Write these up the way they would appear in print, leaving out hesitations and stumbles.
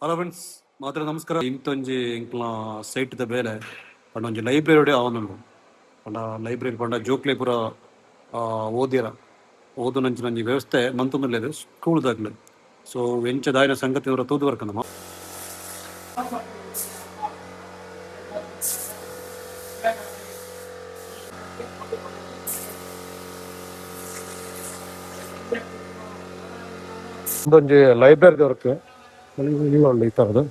hello friends ಮಾತ್ರ ನಮಸ್ಕಾರ ಇಂತೊಂಜಿ ಇಂಕ್ಲ ಸೈಟ್ದ ಬೇಲೆ ಪಂಡ ಒಂಜಿ ಲೈಬ್ರರಿ ಆವೊಂದುಂಡು ಪಂಡ ಲೈಬ್ರರಿ ಪಂಡ ಜೋಕ್ಲೆ ಪೂರ ಓದಿರ ಓದುನಂಚಿನಂಜಿ ವ್ಯವಸ್ಥೆ ಮಂತೊಂದುಲ್ಲೆರ್ ಸ್ಕೂಲ್ದಾಗ್ಲು ಸೊ ಎಂಚ ದಾಯನ ಸಂಗತಿ ತೂದು ಬರ್ಕಂದಮ್ಮ ಇದೊಂಜಿ ಲೈಬ್ರರಿ ವರ್ಕ್ ಉಂಡು ಈ ಥರದ್ದು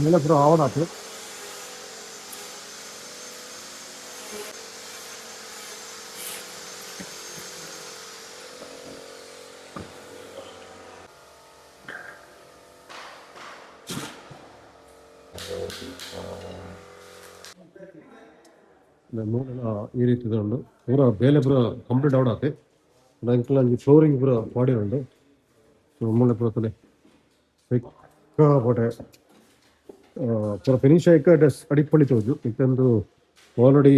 ಮೇಲೆ ಪೂರ ಆವನಾತು ಮೂಲೆಲ್ಲ ಈ ರೀತಿ ಉಂಡು ಪೂರ ಬೇಲೆ ಪೂರ ಕಂಪ್ಲೀಟ್ ಔಟ್ ಆತೆ ಇಂಕ್ಲ ಫ್ಲೋರಿಂಗ್ ಪೂರ ಬಾಡಿ ಉಂಡು ಮೂಲೆ ಪೂರ ತಲೆ ಸಿಕ್ಕಾಪಟ್ಟೆ ಪೂರ ಫಿನಿಶ್ ಆಯ್ಕೆ ಅಡಿಪೊಳಿ ತೋಜು ಇತ್ತಂದು ಆಲ್ರೆಡಿ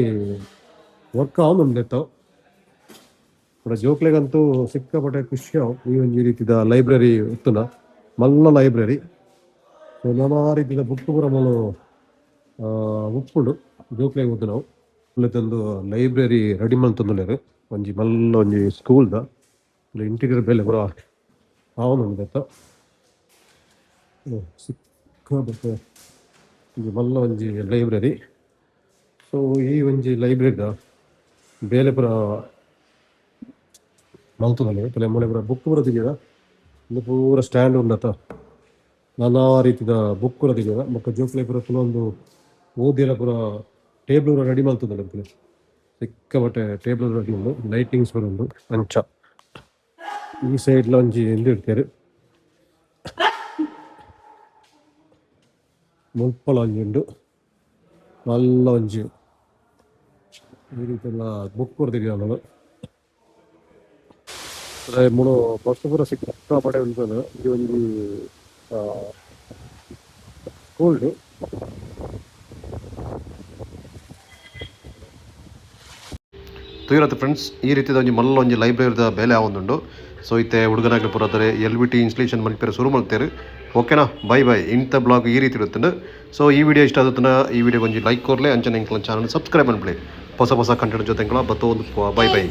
ವರ್ಕ್ ಆವೊಂದುಂಡು ಎತ್ತಾವು ಪೂರ ಜೋಕ್ಲೆಗಂತೂ ಸಿಕ್ಕಾಪಟ್ಟೆ ಖುಷಿ ಆವು ಈ ಒಂಜಿ ರೀತಿದ ಲೈಬ್ರರಿ ಉತ್ತುನ ಮಲ್ಲ ಲೈಬ್ರರಿ ಸೊ ನಾನಾ ರೀತಿದ ಬುಕ್ ಪೂರ ಮೂಲು ಉಪ್ಪುಂಡು ಜೋಕ್ಲೆಗ್ ಉದ್ದು ನಾವು ತಂದು ಲೈಬ್ರರಿ ರೆಡಿ ಮಂತೊಂದುಲ್ಲೆರ್ ಒಂಜಿ ಮಲ್ಲ ಒಂಜಿ ಸ್ಕೂಲ್ದ ಇಂಟೀರಿಯರ್ ಬೇಲೆ ಪೂರ ಆವೊಂದುಂಡು ಎತ್ತ ಸಿಕ್ಕಾಪಟ್ಟೆ ಒಂಜಿ ಮಲ್ಲ ಒಂಜಿ ಲೈಬ್ರರಿ ಸೊ ಈ ಒಂಜಿ ಲೈಬ್ರರಿದ ಬೇಲೆ ಪೂರ ಮಲ್ತುಂಡು ತಲೆ ಮೂಲೆ ಪೂರ ಬುಕ್ ಪೂರ ತೆಗೆದ ಇಂದು ಪೂರ ಸ್ಟ್ಯಾಂಡ್ ಉಂಡತ ನಾನಾ ರೀತಿದ ಬುಕ್ ಪೂರ ತೆಗೆದ ಬೊಕ್ಕ ಜೋಕ್ಲೆ ಪೂರ ಕೆಲವೊಂದು ಓದಿರ ಪೂರ ಟೇಬಲ್ ಪೂರ ರೆಡಿ ಮಲ್ತುಂಡು ಅಂತೇಳಿ ಸಿಕ್ಕಾಪಟ್ಟೆ ಟೇಬಲ್ ರೆಡಿ ಉಂಡು ಲೈಟಿಂಗ್ಸ್ ಪೂರ ಉಂಡು ಅಂಚ ಈ ಸೈಡ್ಲ ಒಂಜಿ ಎಂದು ಇಡ್ತೇರು ಮುಲ್ಪಲ ಒಂಜಿ ಉಂಡು ಮಲ್ಲ ಒಂಜಿ ಈ ರೀತಿ ಎಲ್ಲ ಬುಕ್ ಪೂರ ತೆಗೆದ ಮೂರು ಬಸ್ ಪೂರ ಸಿಕ್ಕಾಪಟ್ಟೆ ಉಂಟು ಈ ಒಂಜಿ ಸ್ಕೂಲ್ಡು ತೂಯಿರತ್ತೆ ಫ್ರೆಂಡ್ಸ್ ಈ ರೀತಿದ ಒಂಜಿ ಮಲ್ಲ ಒಂಜಿ ಲೈಬ್ರರಿದ ಬೇಲೆ ಆವೊಂದುಂಡು ಸೊ ಇತ್ತೆ ಹುಡುಗನಾಗ್ಲಿ ಪೂರತ್ತರೆ LBT ಇನ್ಸ್ಟಾಲೇಷನ್ ಮಲ್ಪೇರೆ ಶುರು ಮಾಡ್ತೇರು ಓಕೆನಾ ಬೈ ಬೈ ಇಂಥ ಬ್ಲಾಗ್ ಈ ರೀತಿ ಇರುತ್ತಂಡು ಸೊ ಈ ವಿಡಿಯೋ ಇಷ್ಟ ಆಗುತ್ತನ ಈ ವಿಡಿಯೋ ಒಂಜಿ ಲೈಕ್ ಕೊರ್ಲೆ ಅಂಚನೆ ಇಂಕ್ಲ ಚಾನಲ್ ಸಬ್ಸ್ಕ್ರೈಬ್ ಮಾಡ್ಬಿಡಿ ಹೊಸ ಕಂಟೆಂಟ್ ಜೊತೆ ಬತ್ತೋ ಬೈ ಬೈ